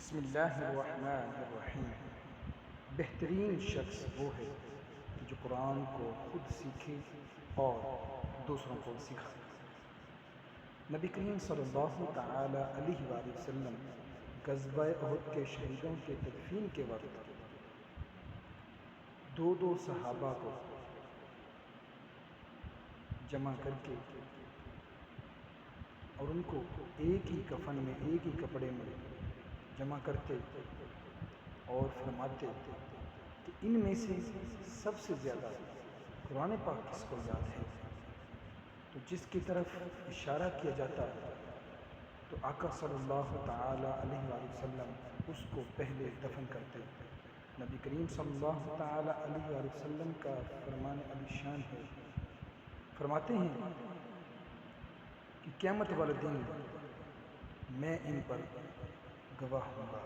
بسم اللہ الرحمن الرحیم۔ بہترین شخص وہ ہے کہ جو قرآن کو خود سیکھے اور دوسروں کو سکھائے۔ نبی کریم صلی اللہ تعالی علیہ وآلہ وسلم غزوہ احد کے شہیدوں کے تدفین کے وقت دو صحابہ کو جمع کر کے اور ان کو ایک ہی کفن میں ایک ہی کپڑے میں جمع کرتے اور فرماتے کہ ان میں سے سب سے زیادہ قرآن پاک کس کو یاد ہے، تو جس کی طرف اشارہ کیا جاتا تو آقا صلی اللہ تعالی علیہ وآلہ وسلم اس کو پہلے دفن کرتے۔ نبی کریم صلی اللہ تعالی علیہ وآلہ وسلم کا فرمان علی شان ہے، فرماتے ہیں کہ قیامت والے دن میں ان پر گواہ ہوں گا۔